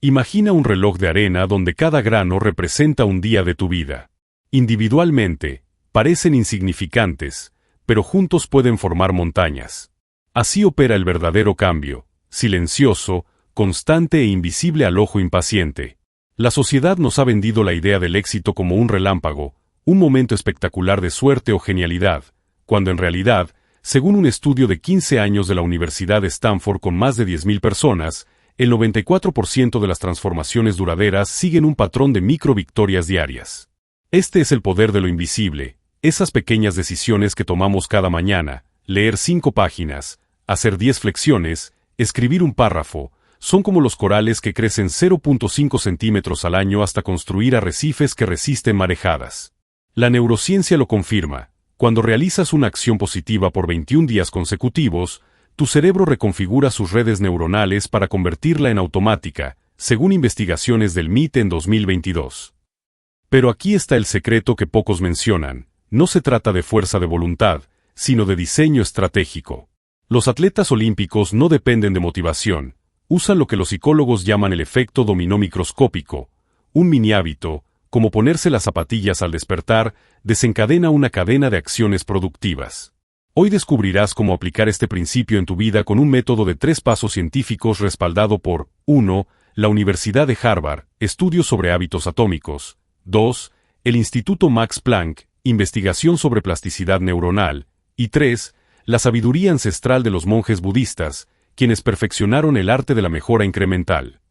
Imagina un reloj de arena donde cada grano representa un día de tu vida. Individualmente, parecen insignificantes, pero juntos pueden formar montañas. Así opera el verdadero cambio, silencioso, constante e invisible al ojo impaciente. La sociedad nos ha vendido la idea del éxito como un relámpago, un momento espectacular de suerte o genialidad, cuando en realidad, según un estudio de 15 años de la Universidad de Stanford con más de 10.000 personas, el 94% de las transformaciones duraderas siguen un patrón de micro-victorias diarias. Este es el poder de lo invisible, esas pequeñas decisiones que tomamos cada mañana, leer 5 páginas, hacer 10 flexiones, escribir un párrafo, son como los corales que crecen 0.5 centímetros al año hasta construir arrecifes que resisten marejadas. La neurociencia lo confirma. Cuando realizas una acción positiva por 21 días consecutivos, tu cerebro reconfigura sus redes neuronales para convertirla en automática, según investigaciones del MIT en 2022. Pero aquí está el secreto que pocos mencionan. No se trata de fuerza de voluntad, sino de diseño estratégico. Los atletas olímpicos no dependen de motivación. Usan lo que los psicólogos llaman el efecto dominó microscópico. Un mini hábito, como ponerse las zapatillas al despertar, desencadena una cadena de acciones productivas. Hoy descubrirás cómo aplicar este principio en tu vida con un método de 3 pasos científicos respaldado por 1. La Universidad de Harvard, estudios sobre hábitos atómicos. 2. El Instituto Max Planck, investigación sobre plasticidad neuronal. Y 3. La sabiduría ancestral de los monjes budistas, quienes perfeccionaron el arte de la mejora incremental.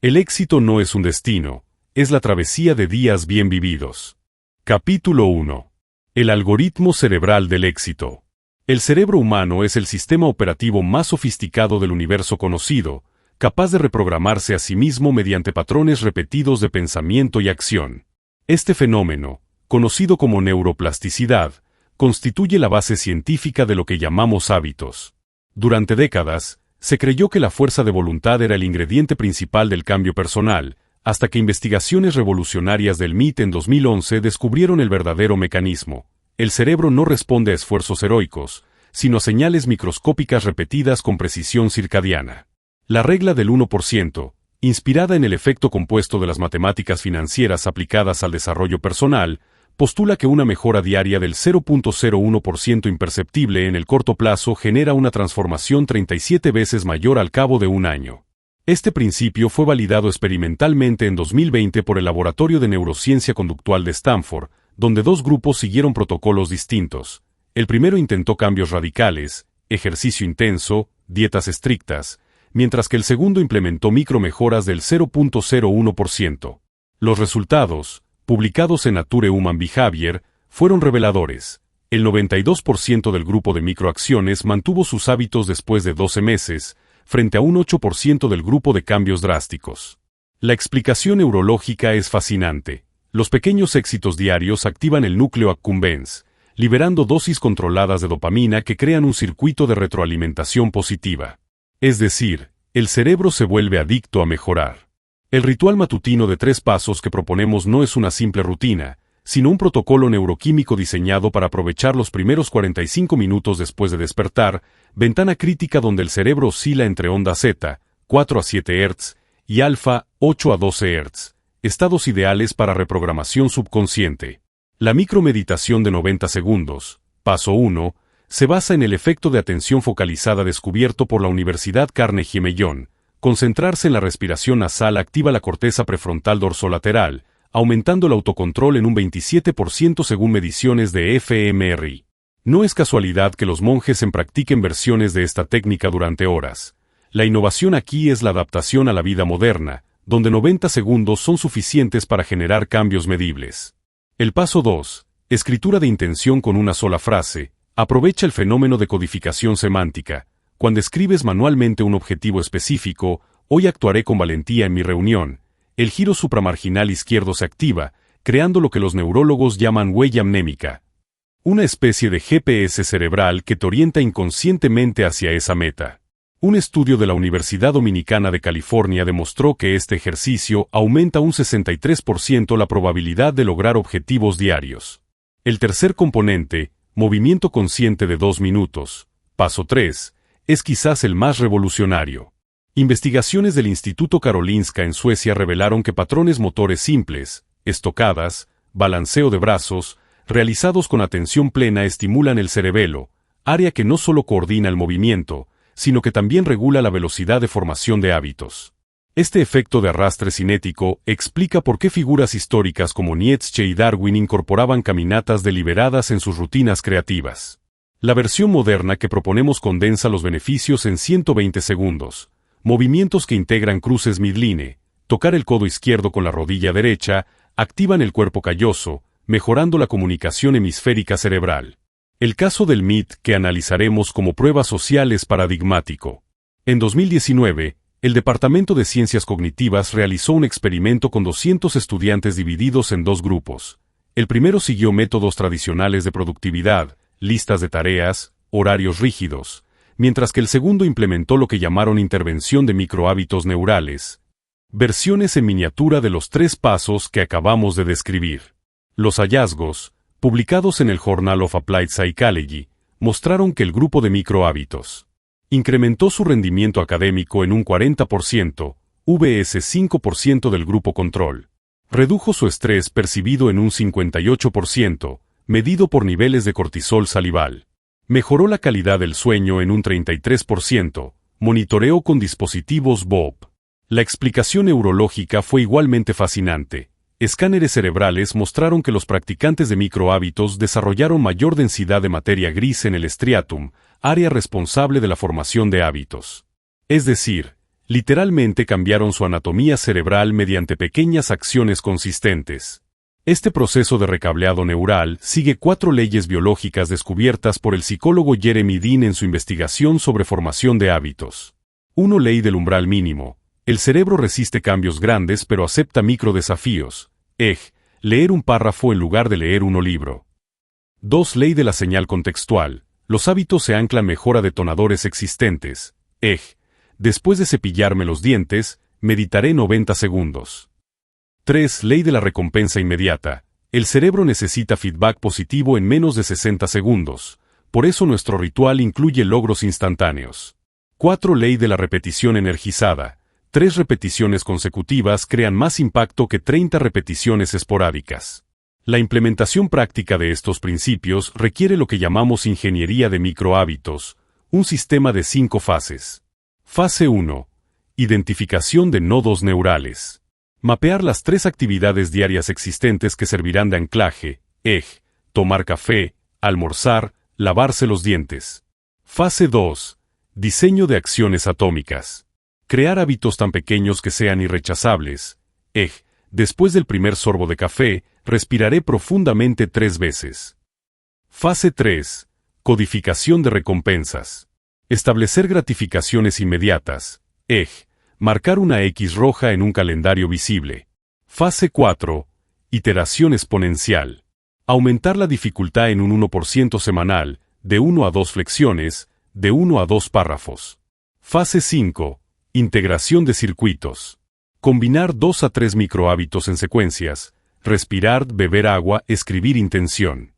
El éxito no es un destino, es la travesía de días bien vividos. Capítulo 1. El algoritmo cerebral del éxito. El cerebro humano es el sistema operativo más sofisticado del universo conocido, capaz de reprogramarse a sí mismo mediante patrones repetidos de pensamiento y acción. Este fenómeno, conocido como neuroplasticidad, constituye la base científica de lo que llamamos hábitos. Durante décadas, se creyó que la fuerza de voluntad era el ingrediente principal del cambio personal, hasta que investigaciones revolucionarias del MIT en 2011 descubrieron el verdadero mecanismo. El cerebro no responde a esfuerzos heroicos, sino a señales microscópicas repetidas con precisión circadiana. La regla del 1%, inspirada en el efecto compuesto de las matemáticas financieras aplicadas al desarrollo personal, postula que una mejora diaria del 0.01% imperceptible en el corto plazo genera una transformación 37 veces mayor al cabo de un año. Este principio fue validado experimentalmente en 2020 por el Laboratorio de Neurociencia Conductual de Stanford, donde 2 grupos siguieron protocolos distintos. El primero intentó cambios radicales, ejercicio intenso, dietas estrictas, mientras que el segundo implementó micromejoras del 0.01%. Los resultados, publicados en Nature Human Behavior, fueron reveladores. El 92% del grupo de microacciones mantuvo sus hábitos después de 12 meses, frente a un 8% del grupo de cambios drásticos. La explicación neurológica es fascinante. Los pequeños éxitos diarios activan el núcleo accumbens, liberando dosis controladas de dopamina que crean un circuito de retroalimentación positiva. Es decir, el cerebro se vuelve adicto a mejorar. El ritual matutino de 3 pasos que proponemos no es una simple rutina, sino un protocolo neuroquímico diseñado para aprovechar los primeros 45 minutos después de despertar, ventana crítica donde el cerebro oscila entre onda Z, 4 a 7 Hz, y alfa, 8 a 12 Hz, estados ideales para reprogramación subconsciente. La micromeditación de 90 segundos, paso 1, se basa en el efecto de atención focalizada descubierto por la Universidad Carnegie Mellon. Concentrarse en la respiración nasal activa la corteza prefrontal dorsolateral, aumentando el autocontrol en un 27% según mediciones de fMRI. No es casualidad que los monjes practiquen versiones de esta técnica durante horas. La innovación aquí es la adaptación a la vida moderna, donde 90 segundos son suficientes para generar cambios medibles. El paso 2, escritura de intención con una sola frase, aprovecha el fenómeno de codificación semántica. Cuando escribes manualmente un objetivo específico, hoy actuaré con valentía en mi reunión, el giro supramarginal izquierdo se activa, creando lo que los neurólogos llaman huella mnémica. Una especie de GPS cerebral que te orienta inconscientemente hacia esa meta. Un estudio de la Universidad Dominicana de California demostró que este ejercicio aumenta un 63% la probabilidad de lograr objetivos diarios. El tercer componente, movimiento consciente de 2 minutos, paso 3, es quizás el más revolucionario. Investigaciones del Instituto Karolinska en Suecia revelaron que patrones motores simples, estocadas, balanceo de brazos, realizados con atención plena estimulan el cerebelo, área que no solo coordina el movimiento, sino que también regula la velocidad de formación de hábitos. Este efecto de arrastre cinético explica por qué figuras históricas como Nietzsche y Darwin incorporaban caminatas deliberadas en sus rutinas creativas. La versión moderna que proponemos condensa los beneficios en 120 segundos. Movimientos que integran cruces midline, tocar el codo izquierdo con la rodilla derecha, activan el cuerpo calloso, mejorando la comunicación hemisférica cerebral. El caso del MIT que analizaremos como prueba social es paradigmático. En 2019, el Departamento de Ciencias Cognitivas realizó un experimento con 200 estudiantes divididos en dos grupos. El primero siguió métodos tradicionales de productividad, listas de tareas, horarios rígidos, mientras que el segundo implementó lo que llamaron intervención de microhábitos neurales, versiones en miniatura de los 3 pasos que acabamos de describir. Los hallazgos, publicados en el Journal of Applied Psychology, mostraron que el grupo de microhábitos incrementó su rendimiento académico en un 40%, vs 5% del grupo control. Redujo su estrés percibido en un 58%, medido por niveles de cortisol salival. Mejoró la calidad del sueño en un 33%, monitoreó con dispositivos BOP. La explicación neurológica fue igualmente fascinante. Escáneres cerebrales mostraron que los practicantes de microhábitos desarrollaron mayor densidad de materia gris en el striatum, área responsable de la formación de hábitos. Es decir, literalmente cambiaron su anatomía cerebral mediante pequeñas acciones consistentes. Este proceso de recableado neural sigue 4 leyes biológicas descubiertas por el psicólogo Jeremy Dean en su investigación sobre formación de hábitos. 1. Ley del umbral mínimo. El cerebro resiste cambios grandes pero acepta microdesafíos. Leer un párrafo en lugar de leer un libro. 2. Ley de la señal contextual. Los hábitos se anclan mejor a detonadores existentes. Después de cepillarme los dientes, meditaré 90 segundos. 3. Ley de la recompensa inmediata. El cerebro necesita feedback positivo en menos de 60 segundos. Por eso nuestro ritual incluye logros instantáneos. 4. Ley de la repetición energizada. 3 repeticiones consecutivas crean más impacto que 30 repeticiones esporádicas. La implementación práctica de estos principios requiere lo que llamamos ingeniería de microhábitos, un sistema de 5 fases. Fase 1. Identificación de nodos neurales. Mapear las 3 actividades diarias existentes que servirán de anclaje, tomar café, almorzar, lavarse los dientes. Fase 2. Diseño de acciones atómicas. Crear hábitos tan pequeños que sean irrechazables. Después del primer sorbo de café, respiraré profundamente 3 veces. Fase 3. Codificación de recompensas. Establecer gratificaciones inmediatas. Marcar una X roja en un calendario visible. Fase 4. Iteración exponencial. Aumentar la dificultad en un 1% semanal, de 1 a 2 flexiones, de 1 a 2 párrafos. Fase 5. Integración de circuitos. Combinar 2 a 3 microhábitos en secuencias, respirar, beber agua, escribir intención.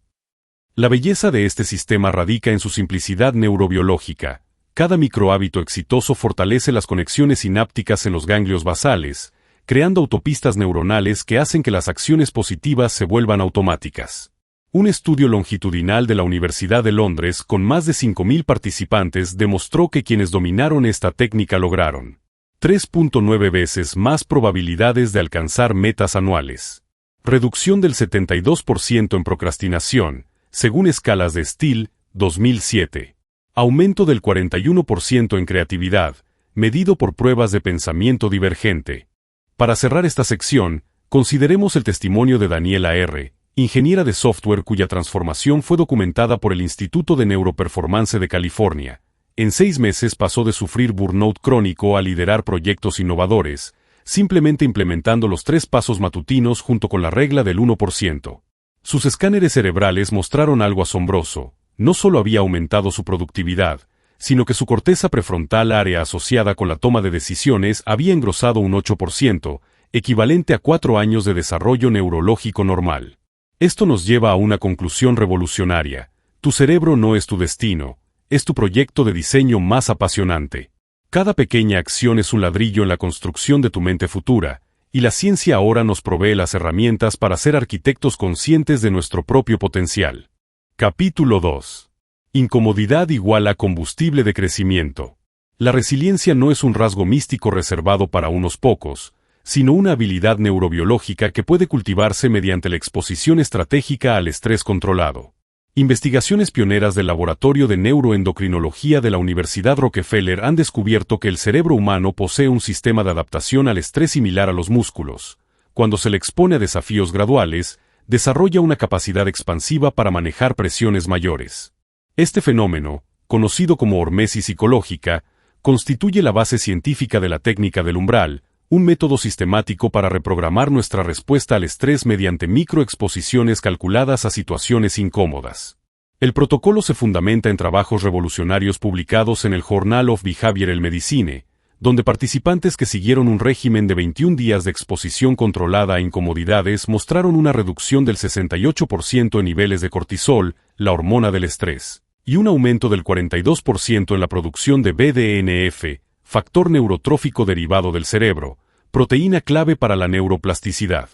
La belleza de este sistema radica en su simplicidad neurobiológica. Cada microhábito exitoso fortalece las conexiones sinápticas en los ganglios basales, creando autopistas neuronales que hacen que las acciones positivas se vuelvan automáticas. Un estudio longitudinal de la Universidad de Londres con más de 5.000 participantes demostró que quienes dominaron esta técnica lograron 3.9 veces más probabilidades de alcanzar metas anuales. Reducción del 72% en procrastinación, según escalas de Steele, 2007. Aumento del 41% en creatividad, medido por pruebas de pensamiento divergente. Para cerrar esta sección, consideremos el testimonio de Daniela R., ingeniera de software cuya transformación fue documentada por el Instituto de Neuroperformance de California. En 6 meses pasó de sufrir burnout crónico a liderar proyectos innovadores, simplemente implementando los 3 pasos matutinos junto con la regla del 1%. Sus escáneres cerebrales mostraron algo asombroso. No solo había aumentado su productividad, sino que su corteza prefrontal, área asociada con la toma de decisiones, había engrosado un 8%, equivalente a 4 años de desarrollo neurológico normal. Esto nos lleva a una conclusión revolucionaria. Tu cerebro no es tu destino, es tu proyecto de diseño más apasionante. Cada pequeña acción es un ladrillo en la construcción de tu mente futura, y la ciencia ahora nos provee las herramientas para ser arquitectos conscientes de nuestro propio potencial. Capítulo 2. Incomodidad igual a combustible de crecimiento. La resiliencia no es un rasgo místico reservado para unos pocos, sino una habilidad neurobiológica que puede cultivarse mediante la exposición estratégica al estrés controlado. Investigaciones pioneras del Laboratorio de Neuroendocrinología de la Universidad Rockefeller han descubierto que el cerebro humano posee un sistema de adaptación al estrés similar a los músculos. Cuando se le expone a desafíos graduales, desarrolla una capacidad expansiva para manejar presiones mayores. Este fenómeno, conocido como hormesis psicológica, constituye la base científica de la técnica del umbral, un método sistemático para reprogramar nuestra respuesta al estrés mediante microexposiciones calculadas a situaciones incómodas. El protocolo se fundamenta en trabajos revolucionarios publicados en el Journal of Behavioral Medicine, donde participantes que siguieron un régimen de 21 días de exposición controlada a incomodidades mostraron una reducción del 68% en niveles de cortisol, la hormona del estrés, y un aumento del 42% en la producción de BDNF, factor neurotrófico derivado del cerebro, proteína clave para la neuroplasticidad.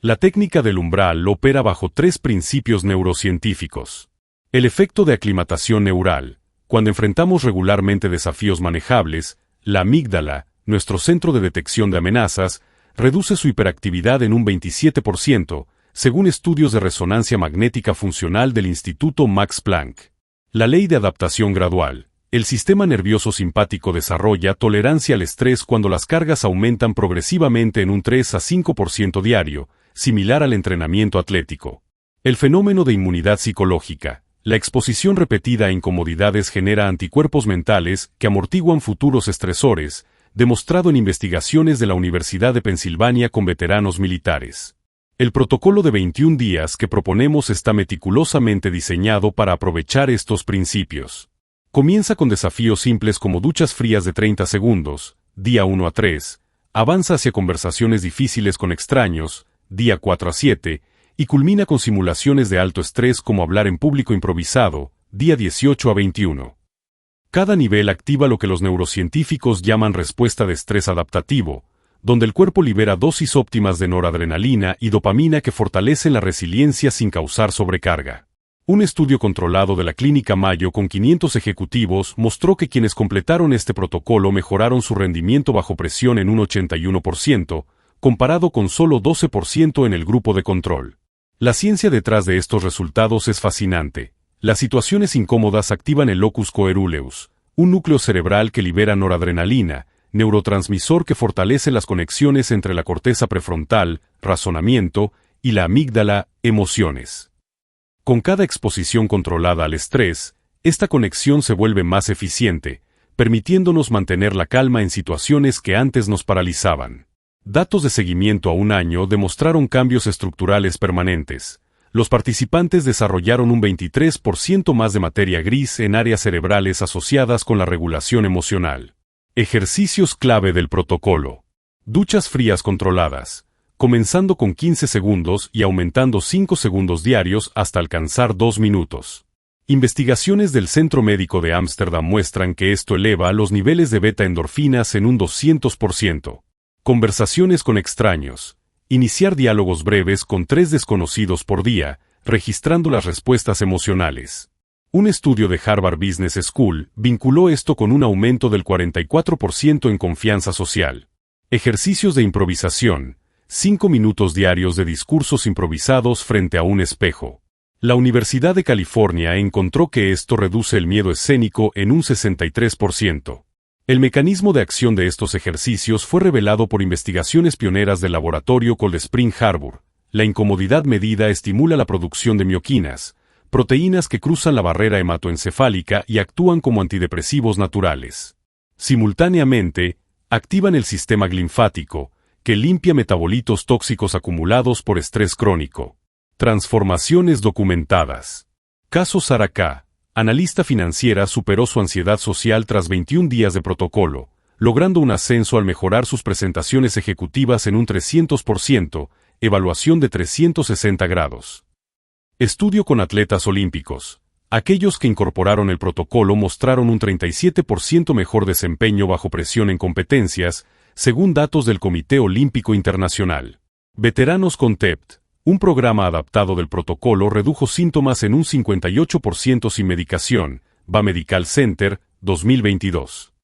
La técnica del umbral opera bajo 3 principios neurocientíficos. El efecto de aclimatación neural. Cuando enfrentamos regularmente desafíos manejables, la amígdala, nuestro centro de detección de amenazas, reduce su hiperactividad en un 27%, según estudios de resonancia magnética funcional del Instituto Max Planck. La ley de adaptación gradual. El sistema nervioso simpático desarrolla tolerancia al estrés cuando las cargas aumentan progresivamente en un 3 a 5% diario, similar al entrenamiento atlético. El fenómeno de inmunidad psicológica. La exposición repetida a incomodidades genera anticuerpos mentales que amortiguan futuros estresores, demostrado en investigaciones de la Universidad de Pensilvania con veteranos militares. El protocolo de 21 días que proponemos está meticulosamente diseñado para aprovechar estos principios. Comienza con desafíos simples como duchas frías de 30 segundos, día 1 a 3, avanza hacia conversaciones difíciles con extraños, día 4 a 7, y culmina con simulaciones de alto estrés como hablar en público improvisado, día 18 a 21. Cada nivel activa lo que los neurocientíficos llaman respuesta de estrés adaptativo, donde el cuerpo libera dosis óptimas de noradrenalina y dopamina que fortalecen la resiliencia sin causar sobrecarga. Un estudio controlado de la Clínica Mayo con 500 ejecutivos mostró que quienes completaron este protocolo mejoraron su rendimiento bajo presión en un 81%, comparado con solo 12% en el grupo de control. La ciencia detrás de estos resultados es fascinante. Las situaciones incómodas activan el locus coeruleus, un núcleo cerebral que libera noradrenalina, neurotransmisor que fortalece las conexiones entre la corteza prefrontal, razonamiento, y la amígdala, emociones. Con cada exposición controlada al estrés, esta conexión se vuelve más eficiente, permitiéndonos mantener la calma en situaciones que antes nos paralizaban. Datos de seguimiento a un año demostraron cambios estructurales permanentes. Los participantes desarrollaron un 23% más de materia gris en áreas cerebrales asociadas con la regulación emocional. Ejercicios clave del protocolo. Duchas frías controladas, comenzando con 15 segundos y aumentando 5 segundos diarios hasta alcanzar 2 minutos. Investigaciones del Centro Médico de Ámsterdam muestran que esto eleva los niveles de beta-endorfinas en un 200%. Conversaciones con extraños. Iniciar diálogos breves con 3 desconocidos por día, registrando las respuestas emocionales. Un estudio de Harvard Business School vinculó esto con un aumento del 44% en confianza social. Ejercicios de improvisación. 5 minutos diarios de discursos improvisados frente a un espejo. La Universidad de California encontró que esto reduce el miedo escénico en un 63%. El mecanismo de acción de estos ejercicios fue revelado por investigaciones pioneras del laboratorio Cold Spring Harbor. La incomodidad medida estimula la producción de mioquinas, proteínas que cruzan la barrera hematoencefálica y actúan como antidepresivos naturales. Simultáneamente, activan el sistema linfático, que limpia metabolitos tóxicos acumulados por estrés crónico. Transformaciones documentadas. Caso Sara K., analista financiera, superó su ansiedad social tras 21 días de protocolo, logrando un ascenso al mejorar sus presentaciones ejecutivas en un 300%, evaluación de 360 grados. Estudio con atletas olímpicos. Aquellos que incorporaron el protocolo mostraron un 37% mejor desempeño bajo presión en competencias, según datos del Comité Olímpico Internacional. Veteranos con TEPT, un programa adaptado del protocolo, redujo síntomas en un 58% sin medicación, Va Medical Center, 2022.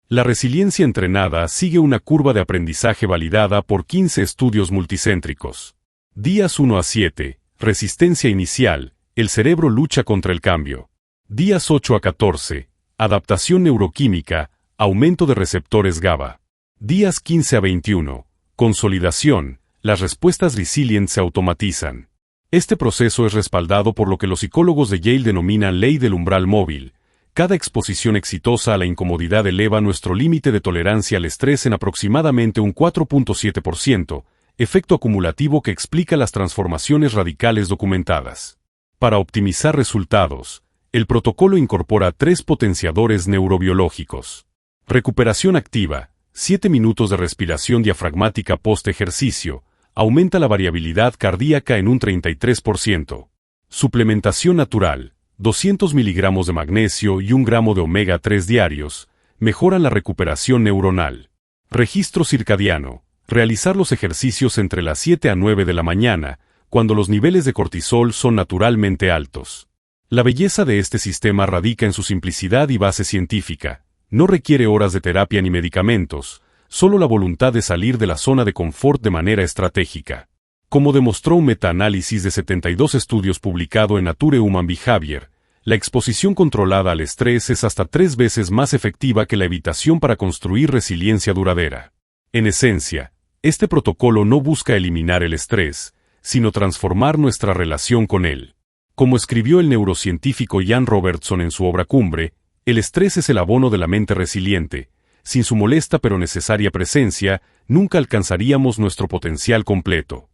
La resiliencia entrenada sigue una curva de aprendizaje validada por 15 estudios multicéntricos. Días 1 a 7, resistencia inicial, el cerebro lucha contra el cambio. Días 8 a 14, adaptación neuroquímica, aumento de receptores GABA. Días 15 a 21, consolidación, las respuestas resilient se automatizan. Este proceso es respaldado por lo que los psicólogos de Yale denominan ley del umbral móvil. Cada exposición exitosa a la incomodidad eleva nuestro límite de tolerancia al estrés en aproximadamente un 4.7%, efecto acumulativo que explica las transformaciones radicales documentadas. Para optimizar resultados, el protocolo incorpora 3 potenciadores neurobiológicos. Recuperación activa, 7 minutos de respiración diafragmática post-ejercicio, aumenta la variabilidad cardíaca en un 33%. Suplementación natural, 200 miligramos de magnesio y 1 gramo de omega 3 diarios, mejoran la recuperación neuronal. Registro circadiano, realizar los ejercicios entre las 7 a 9 de la mañana, cuando los niveles de cortisol son naturalmente altos. La belleza de este sistema radica en su simplicidad y base científica. No requiere horas de terapia ni medicamentos, solo la voluntad de salir de la zona de confort de manera estratégica. Como demostró un metaanálisis de 72 estudios publicado en Nature Human Behavior, la exposición controlada al estrés es hasta 3 veces más efectiva que la evitación para construir resiliencia duradera. En esencia, este protocolo no busca eliminar el estrés, sino transformar nuestra relación con él. Como escribió el neurocientífico Ian Robertson en su obra cumbre, el estrés es el abono de la mente resiliente. Sin su molesta pero necesaria presencia, nunca alcanzaríamos nuestro potencial completo.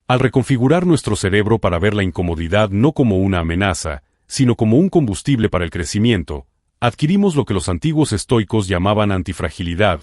Al reconfigurar nuestro cerebro para ver la incomodidad no como una amenaza, sino como un combustible para el crecimiento, adquirimos lo que los antiguos estoicos llamaban antifragilidad,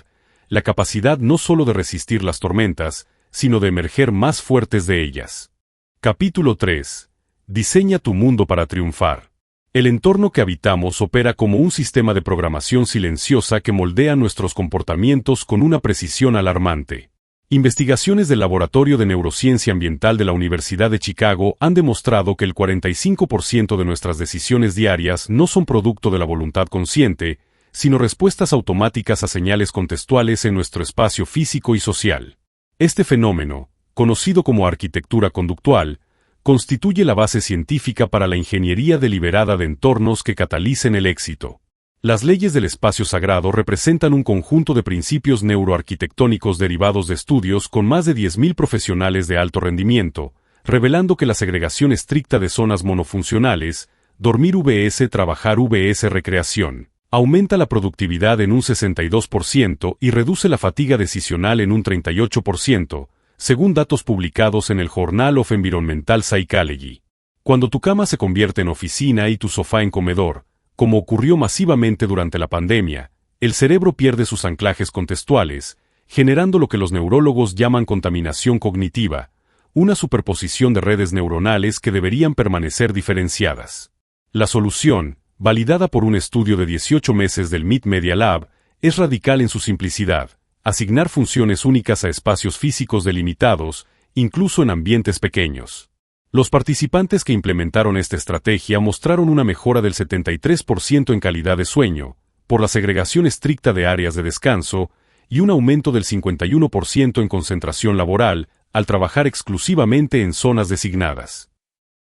la capacidad no solo de resistir las tormentas, sino de emerger más fuertes de ellas. Capítulo 3. Diseña tu mundo para triunfar. El entorno que habitamos opera como un sistema de programación silenciosa que moldea nuestros comportamientos con una precisión alarmante. Investigaciones del Laboratorio de Neurociencia Ambiental de la Universidad de Chicago han demostrado que el 45% de nuestras decisiones diarias no son producto de la voluntad consciente, sino respuestas automáticas a señales contextuales en nuestro espacio físico y social. Este fenómeno, conocido como arquitectura conductual, constituye la base científica para la ingeniería deliberada de entornos que catalicen el éxito. Las leyes del espacio sagrado representan un conjunto de principios neuroarquitectónicos derivados de estudios con más de 10.000 profesionales de alto rendimiento, revelando que la segregación estricta de zonas monofuncionales, dormir vs trabajar vs recreación, aumenta la productividad en un 62% y reduce la fatiga decisional en un 38%, según datos publicados en el Journal of Environmental Psychology. Cuando tu cama se convierte en oficina y tu sofá en comedor, como ocurrió masivamente durante la pandemia, el cerebro pierde sus anclajes contextuales, generando lo que los neurólogos llaman contaminación cognitiva, una superposición de redes neuronales que deberían permanecer diferenciadas. La solución, validada por un estudio de 18 meses del MIT Media Lab, es radical en su simplicidad: asignar funciones únicas a espacios físicos delimitados, incluso en ambientes pequeños. Los participantes que implementaron esta estrategia mostraron una mejora del 73% en calidad de sueño, por la segregación estricta de áreas de descanso, y un aumento del 51% en concentración laboral, al trabajar exclusivamente en zonas designadas.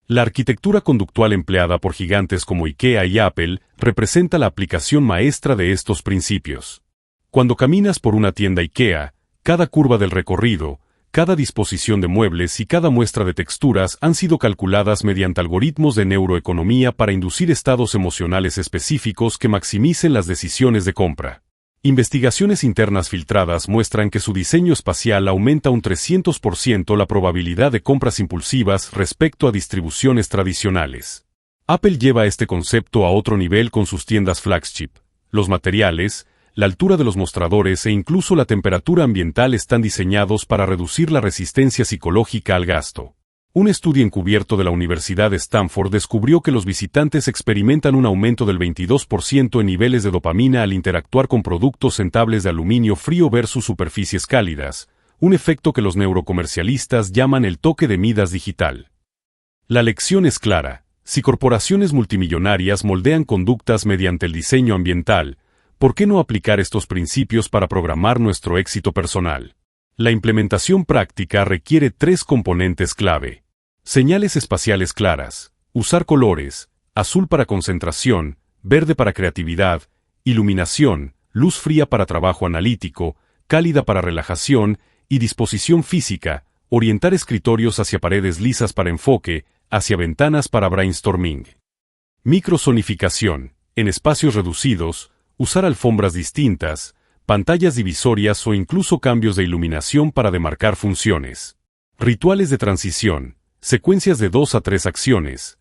La arquitectura conductual empleada por gigantes como IKEA y Apple representa la aplicación maestra de estos principios. Cuando caminas por una tienda IKEA, cada curva del recorrido, cada disposición de muebles y cada muestra de texturas han sido calculadas mediante algoritmos de neuroeconomía para inducir estados emocionales específicos que maximicen las decisiones de compra. Investigaciones internas filtradas muestran que su diseño espacial aumenta un 300% la probabilidad de compras impulsivas respecto a distribuciones tradicionales. Apple lleva este concepto a otro nivel con sus tiendas flagship. Los materiales, la altura de los mostradores e incluso la temperatura ambiental están diseñados para reducir la resistencia psicológica al gasto. Un estudio encubierto de la Universidad de Stanford descubrió que los visitantes experimentan un aumento del 22% en niveles de dopamina al interactuar con productos en tablas de aluminio frío versus superficies cálidas, un efecto que los neurocomercialistas llaman el toque de Midas digital. La lección es clara: si corporaciones multimillonarias moldean conductas mediante el diseño ambiental, ¿por qué no aplicar estos principios para programar nuestro éxito personal? La implementación práctica requiere 3 componentes clave. Señales espaciales claras, usar colores, azul para concentración, verde para creatividad, iluminación, luz fría para trabajo analítico, cálida para relajación, y disposición física, orientar escritorios hacia paredes lisas para enfoque, hacia ventanas para brainstorming. Microsonificación, en espacios reducidos, usar alfombras distintas, pantallas divisorias o incluso cambios de iluminación para demarcar funciones. Rituales de transición, secuencias de 2 a 3 acciones,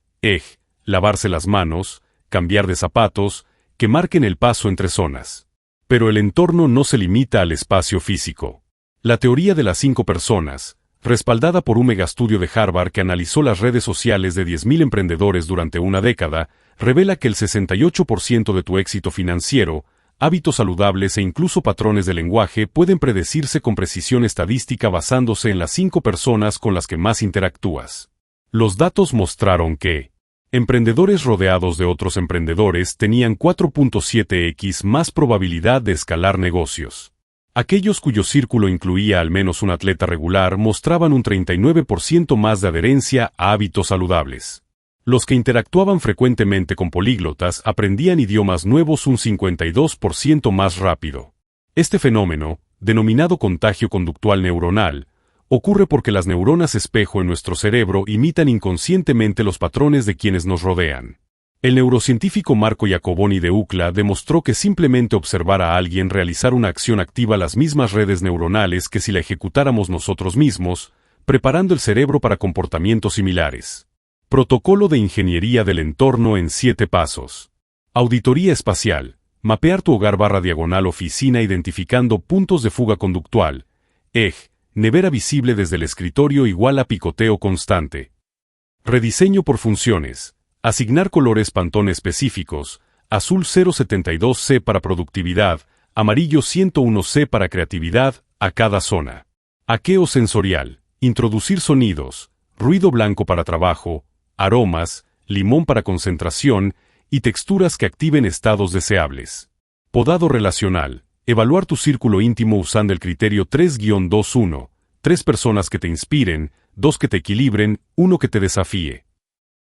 lavarse las manos, cambiar de zapatos, que marquen el paso entre zonas. Pero el entorno no se limita al espacio físico. La teoría de las 5 personas, respaldada por un megastudio de Harvard que analizó las redes sociales de 10.000 emprendedores durante una década, revela que el 68% de tu éxito financiero, hábitos saludables e incluso patrones de lenguaje pueden predecirse con precisión estadística basándose en las 5 personas con las que más interactúas. Los datos mostraron que emprendedores rodeados de otros emprendedores tenían 4.7x más probabilidad de escalar negocios. Aquellos cuyo círculo incluía al menos un atleta regular mostraban un 39% más de adherencia a hábitos saludables. Los que interactuaban frecuentemente con políglotas aprendían idiomas nuevos un 52% más rápido. Este fenómeno, denominado contagio conductual neuronal, ocurre porque las neuronas espejo en nuestro cerebro imitan inconscientemente los patrones de quienes nos rodean. El neurocientífico Marco Iacoboni de UCLA demostró que simplemente observar a alguien realizar una acción activa las mismas redes neuronales que si la ejecutáramos nosotros mismos, preparando el cerebro para comportamientos similares. Protocolo de ingeniería del entorno en 7 pasos. Auditoría espacial. Mapear tu hogar / oficina identificando puntos de fuga conductual. Nevera visible desde el escritorio igual a picoteo constante. Rediseño por funciones. Asignar colores Pantone específicos. Azul 072C para productividad, amarillo 101C para creatividad, a cada zona. Hackeo sensorial. Introducir sonidos. Ruido blanco para trabajo, aromas, limón para concentración y texturas que activen estados deseables. Podado relacional. Evaluar tu círculo íntimo usando el criterio 3-2-1. 3 personas que te inspiren, 2 que te equilibren, 1 que te desafíe.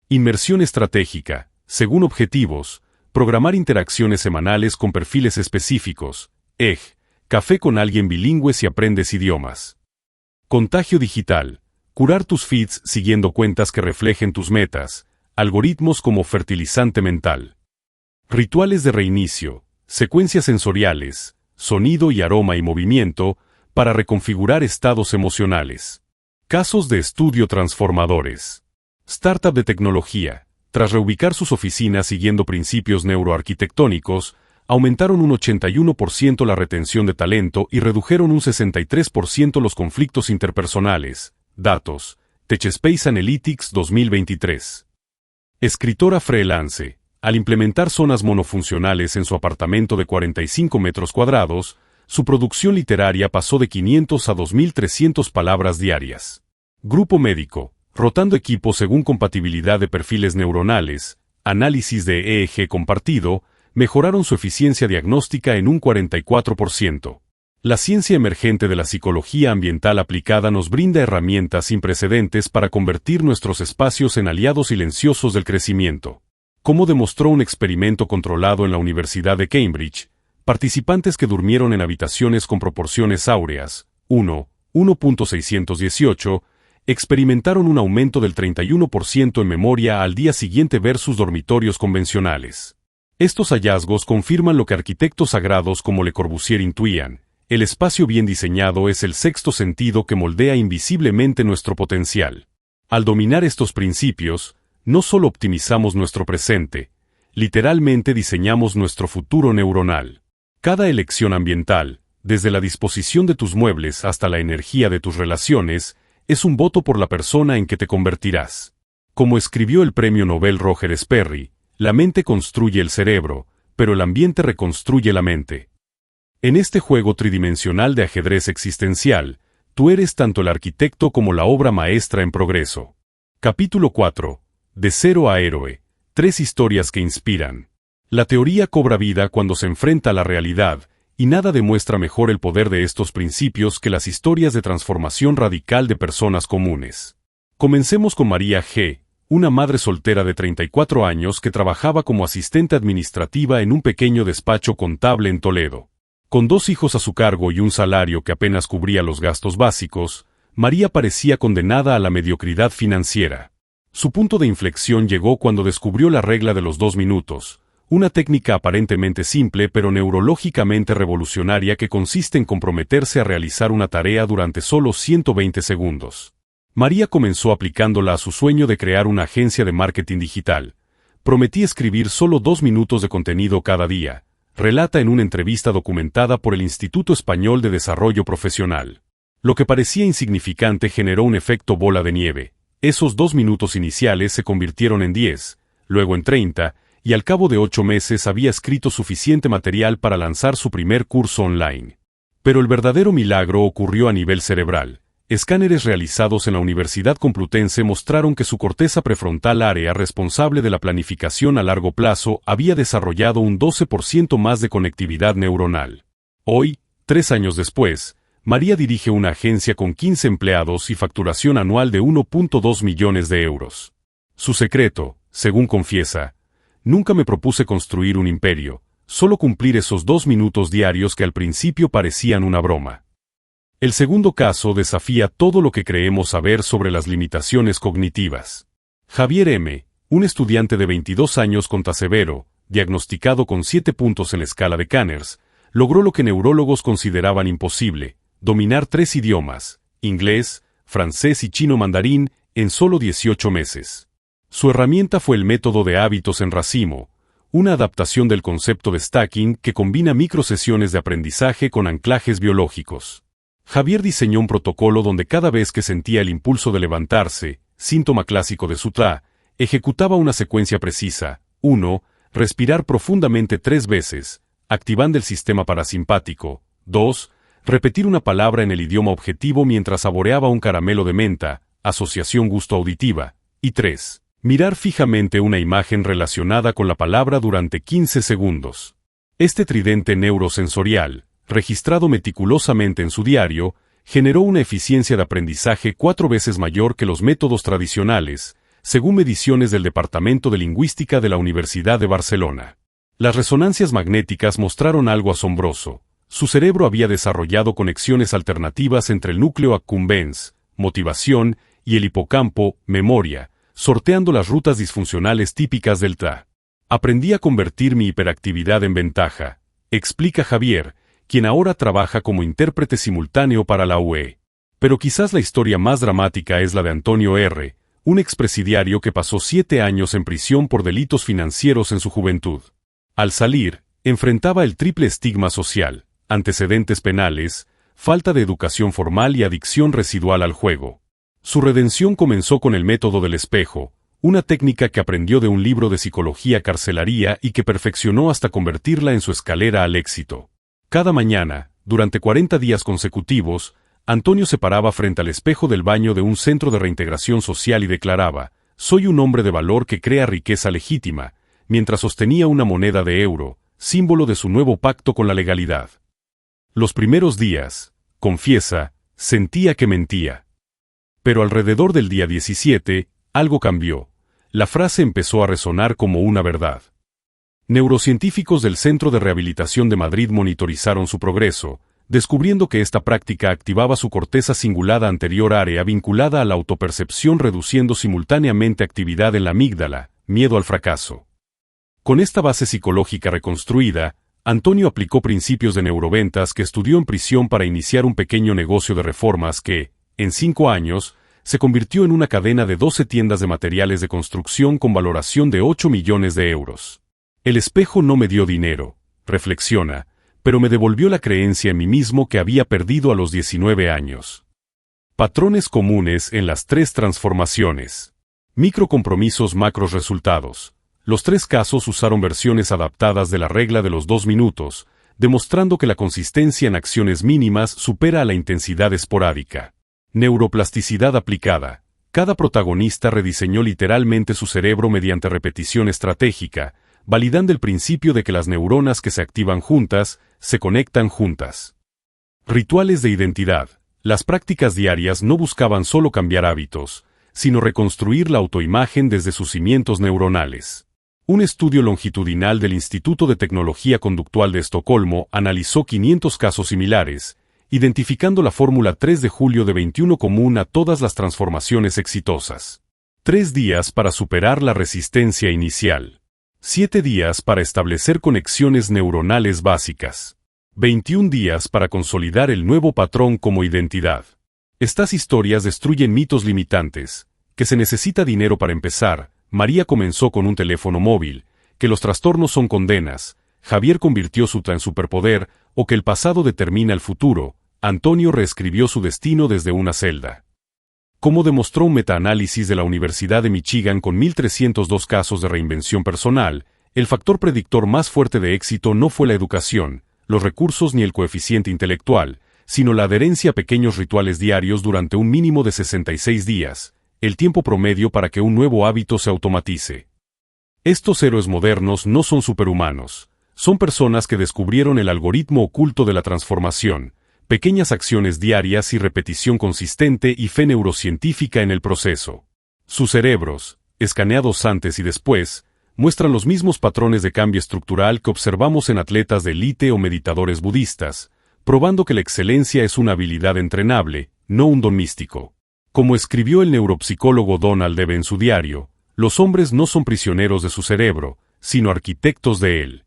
Inmersión estratégica. Según objetivos, programar interacciones semanales con perfiles específicos. Café con alguien bilingüe si aprendes idiomas. Contagio digital. Curar tus feeds siguiendo cuentas que reflejen tus metas, algoritmos como fertilizante mental. Rituales de reinicio, secuencias sensoriales, sonido y aroma y movimiento, para reconfigurar estados emocionales. Casos de estudio transformadores. Startup de tecnología, tras reubicar sus oficinas siguiendo principios neuroarquitectónicos, aumentaron un 81% la retención de talento y redujeron un 63% los conflictos interpersonales. Datos, TechSpace Analytics 2023. Escritora freelance, al implementar zonas monofuncionales en su apartamento de 45 metros cuadrados, su producción literaria pasó de 500 a 2.300 palabras diarias. Grupo médico, rotando equipos según compatibilidad de perfiles neuronales, análisis de EEG compartido, mejoraron su eficiencia diagnóstica en un 44%. La ciencia emergente de la psicología ambiental aplicada nos brinda herramientas sin precedentes para convertir nuestros espacios en aliados silenciosos del crecimiento. Como demostró un experimento controlado en la Universidad de Cambridge, participantes que durmieron en habitaciones con proporciones áureas, 1.618, experimentaron un aumento del 31% en memoria al día siguiente versus dormitorios convencionales. Estos hallazgos confirman lo que arquitectos sagrados como Le Corbusier intuían: el espacio bien diseñado es el sexto sentido que moldea invisiblemente nuestro potencial. Al dominar estos principios, no solo optimizamos nuestro presente, literalmente diseñamos nuestro futuro neuronal. Cada elección ambiental, desde la disposición de tus muebles hasta la energía de tus relaciones, es un voto por la persona en que te convertirás. Como escribió el premio Nobel Roger Sperry, la mente construye el cerebro, pero el ambiente reconstruye la mente. En este juego tridimensional de ajedrez existencial, tú eres tanto el arquitecto como la obra maestra en progreso. Capítulo 4. De cero a héroe. 3 historias que inspiran. La teoría cobra vida cuando se enfrenta a la realidad, y nada demuestra mejor el poder de estos principios que las historias de transformación radical de personas comunes. Comencemos con María G., una madre soltera de 34 años que trabajaba como asistente administrativa en un pequeño despacho contable en Toledo. Con 2 hijos a su cargo y un salario que apenas cubría los gastos básicos, María parecía condenada a la mediocridad financiera. Su punto de inflexión llegó cuando descubrió la regla de los 2 minutos, una técnica aparentemente simple pero neurológicamente revolucionaria que consiste en comprometerse a realizar una tarea durante solo 120 segundos. María comenzó aplicándola a su sueño de crear una agencia de marketing digital. Prometí escribir solo 2 minutos de contenido cada día, relata en una entrevista documentada por el Instituto Español de Desarrollo Profesional. Lo que parecía insignificante generó un efecto bola de nieve. Esos 2 minutos iniciales se convirtieron en 10, luego en 30, y al cabo de 8 meses había escrito suficiente material para lanzar su primer curso online. Pero el verdadero milagro ocurrió a nivel cerebral. Escáneres realizados en la Universidad Complutense mostraron que su corteza prefrontal, área responsable de la planificación a largo plazo, había desarrollado un 12% más de conectividad neuronal. Hoy, 3 años después, María dirige una agencia con 15 empleados y facturación anual de 1.2 millones de euros. Su secreto, según confiesa: nunca me propuse construir un imperio, solo cumplir esos 2 minutos diarios que al principio parecían una broma. El segundo caso desafía todo lo que creemos saber sobre las limitaciones cognitivas. Javier M., un estudiante de 22 años con TAA severo, diagnosticado con 7 puntos en la escala de Canners, logró lo que neurólogos consideraban imposible: dominar 3 idiomas, inglés, francés y chino mandarín, en solo 18 meses. Su herramienta fue el método de hábitos en racimo, una adaptación del concepto de stacking que combina microsesiones de aprendizaje con anclajes biológicos. Javier diseñó un protocolo donde cada vez que sentía el impulso de levantarse, síntoma clásico de su TAA, ejecutaba una secuencia precisa. 1. Respirar profundamente 3 veces, activando el sistema parasimpático. 2. Repetir una palabra en el idioma objetivo mientras saboreaba un caramelo de menta, asociación gusto-auditiva. Y 3. Mirar fijamente una imagen relacionada con la palabra durante 15 segundos. Este tridente neurosensorial, registrado meticulosamente en su diario, generó una eficiencia de aprendizaje 4 veces mayor que los métodos tradicionales, según mediciones del Departamento de Lingüística de la Universidad de Barcelona. Las resonancias magnéticas mostraron algo asombroso. Su cerebro había desarrollado conexiones alternativas entre el núcleo accumbens, motivación, y el hipocampo, memoria, sorteando las rutas disfuncionales típicas del TAA. Aprendí a convertir mi hiperactividad en ventaja, explica Javier, quien ahora trabaja como intérprete simultáneo para la UE. Pero quizás la historia más dramática es la de Antonio R., un expresidiario que pasó 7 años en prisión por delitos financieros en su juventud. Al salir, enfrentaba el triple estigma social: antecedentes penales, falta de educación formal y adicción residual al juego. Su redención comenzó con el método del espejo, una técnica que aprendió de un libro de psicología carcelaria y que perfeccionó hasta convertirla en su escalera al éxito. Cada mañana, durante 40 días consecutivos, Antonio se paraba frente al espejo del baño de un centro de reintegración social y declaraba: «Soy un hombre de valor que crea riqueza legítima», mientras sostenía una moneda de euro, símbolo de su nuevo pacto con la legalidad. Los primeros días, confiesa, sentía que mentía. Pero alrededor del día 17, algo cambió. La frase empezó a resonar como una verdad. Neurocientíficos del Centro de Rehabilitación de Madrid monitorizaron su progreso, descubriendo que esta práctica activaba su corteza cingulada anterior, área vinculada a la autopercepción, reduciendo simultáneamente actividad en la amígdala, miedo al fracaso. Con esta base psicológica reconstruida, Antonio aplicó principios de neuroventas que estudió en prisión para iniciar un pequeño negocio de reformas que, en 5 años, se convirtió en una cadena de 12 tiendas de materiales de construcción con valoración de 8 millones de euros. El espejo no me dio dinero, reflexiona, pero me devolvió la creencia en mí mismo que había perdido a los 19 años. Patrones comunes en las tres transformaciones. Microcompromisos, macros resultados. Los tres casos usaron versiones adaptadas de la regla de los 2 minutos, demostrando que la consistencia en acciones mínimas supera a la intensidad esporádica. Neuroplasticidad aplicada. Cada protagonista rediseñó literalmente su cerebro mediante repetición estratégica, validando el principio de que las neuronas que se activan juntas, se conectan juntas. Rituales de identidad. Las prácticas diarias no buscaban solo cambiar hábitos, sino reconstruir la autoimagen desde sus cimientos neuronales. Un estudio longitudinal del Instituto de Tecnología Conductual de Estocolmo analizó 500 casos similares, identificando la fórmula 3 de julio de 21 común a todas las transformaciones exitosas. 3 días para superar la resistencia inicial. 7 días para establecer conexiones neuronales básicas. 21 días para consolidar el nuevo patrón como identidad. Estas historias destruyen mitos limitantes, que se necesita dinero para empezar. María comenzó con un teléfono móvil, que los trastornos son condenas, Javier convirtió su en superpoder, o que el pasado determina el futuro, Antonio reescribió su destino desde una celda. Como demostró un metaanálisis de la Universidad de Michigan con 1.302 casos de reinvención personal, el factor predictor más fuerte de éxito no fue la educación, los recursos ni el coeficiente intelectual, sino la adherencia a pequeños rituales diarios durante un mínimo de 66 días, el tiempo promedio para que un nuevo hábito se automatice. Estos héroes modernos no son superhumanos, son personas que descubrieron el algoritmo oculto de la transformación, pequeñas acciones diarias y repetición consistente y fe neurocientífica en el proceso. Sus cerebros, escaneados antes y después, muestran los mismos patrones de cambio estructural que observamos en atletas de élite o meditadores budistas, probando que la excelencia es una habilidad entrenable, no un don místico. Como escribió el neuropsicólogo Donald Debe en su diario, los hombres no son prisioneros de su cerebro, sino arquitectos de él.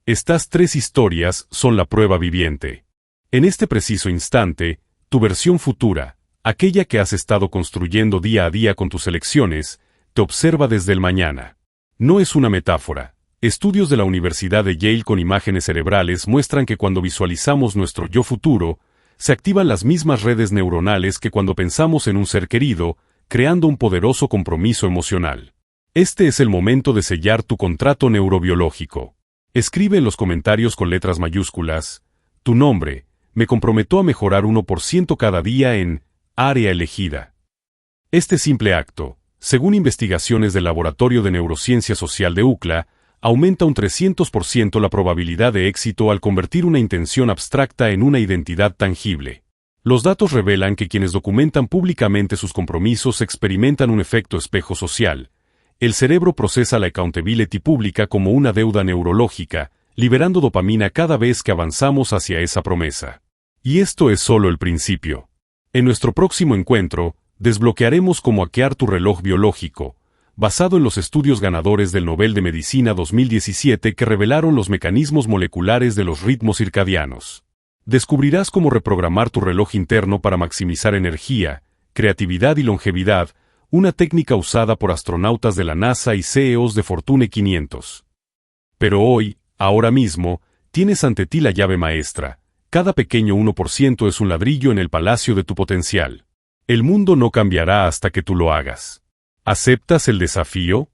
Estas 3 historias son la prueba viviente. En este preciso instante, tu versión futura, aquella que has estado construyendo día a día con tus elecciones, te observa desde el mañana. No es una metáfora. Estudios de la Universidad de Yale con imágenes cerebrales muestran que cuando visualizamos nuestro yo futuro, se activan las mismas redes neuronales que cuando pensamos en un ser querido, creando un poderoso compromiso emocional. Este es el momento de sellar tu contrato neurobiológico. Escribe en los comentarios con letras mayúsculas, tu nombre, me comprometo a mejorar 1% cada día en área elegida. Este simple acto, según investigaciones del Laboratorio de Neurociencia Social de UCLA, aumenta un 300% la probabilidad de éxito al convertir una intención abstracta en una identidad tangible. Los datos revelan que quienes documentan públicamente sus compromisos experimentan un efecto espejo social. El cerebro procesa la accountability pública como una deuda neurológica, liberando dopamina cada vez que avanzamos hacia esa promesa. Y esto es solo el principio. En nuestro próximo encuentro, desbloquearemos cómo hackear tu reloj biológico, basado en los estudios ganadores del Nobel de Medicina 2017 que revelaron los mecanismos moleculares de los ritmos circadianos. Descubrirás cómo reprogramar tu reloj interno para maximizar energía, creatividad y longevidad, una técnica usada por astronautas de la NASA y CEOs de Fortune 500. Pero hoy, ahora mismo, tienes ante ti la llave maestra. Cada pequeño 1% es un ladrillo en el palacio de tu potencial. El mundo no cambiará hasta que tú lo hagas. ¿Aceptas el desafío?